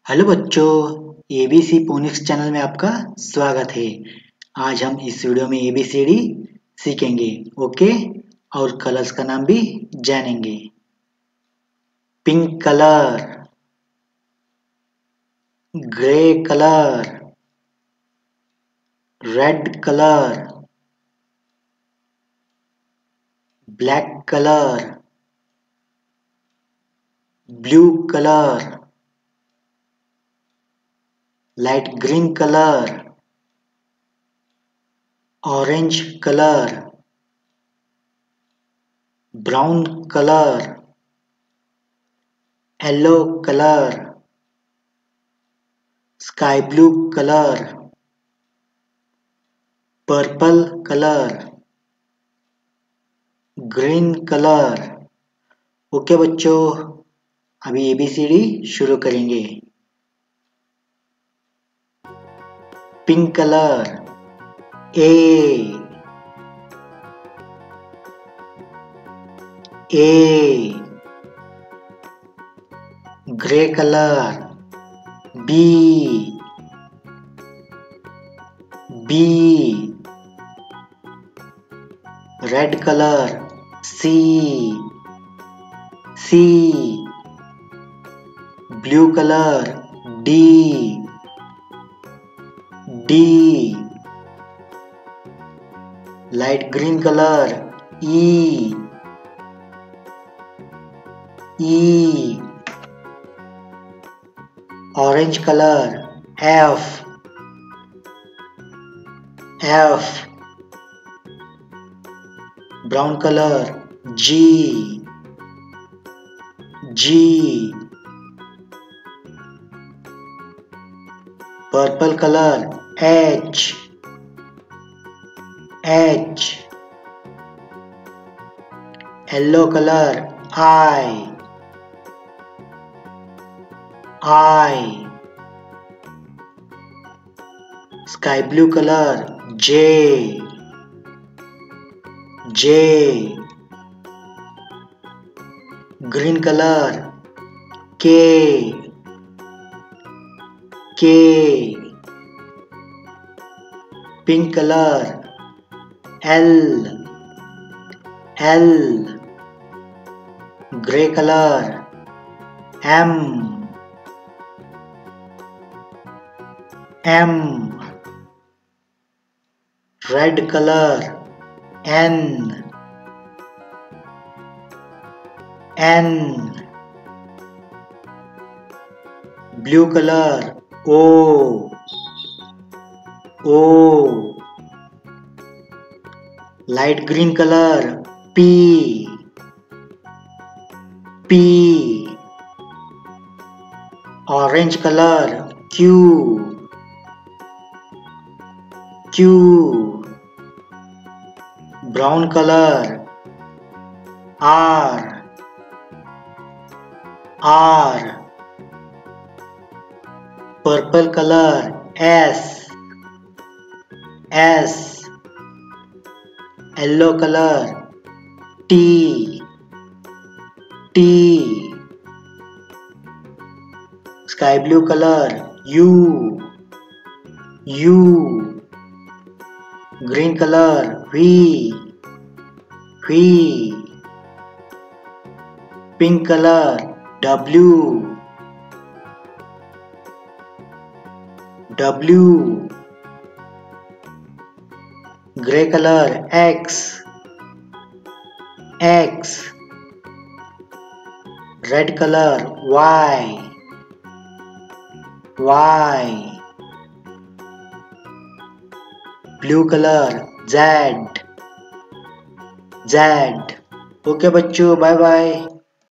Hello बच्चों, ABC phoenix channel में आपका स्वागत है। आज हम इस वीडियो में एबीसीडी सीखेंगे, ओके। और कलर्स का नाम भी जानेंगे। Pink colour, grey colour, red colour, black colour, blue colour, light green colour, orange colour, brown colour, yellow colour, sky blue colour, purple colour, green colour. Okay बच्चों, अभी A B C D शुरू करेंगे। Pink colour A, grey colour B, red colour C, blue colour D, light green colour E, orange colour F, brown colour G, purple colour H, yellow colour I, sky blue colour J, green colour के, pink colour L, grey colour M, red colour N, blue colour O, light green colour P, orange colour Q, brown colour R, purple colour S, yellow colour T, sky blue colour U, green colour V, pink colour W, grey colour X, red colour Y, blue colour Z. Okay बच्चों, bye bye.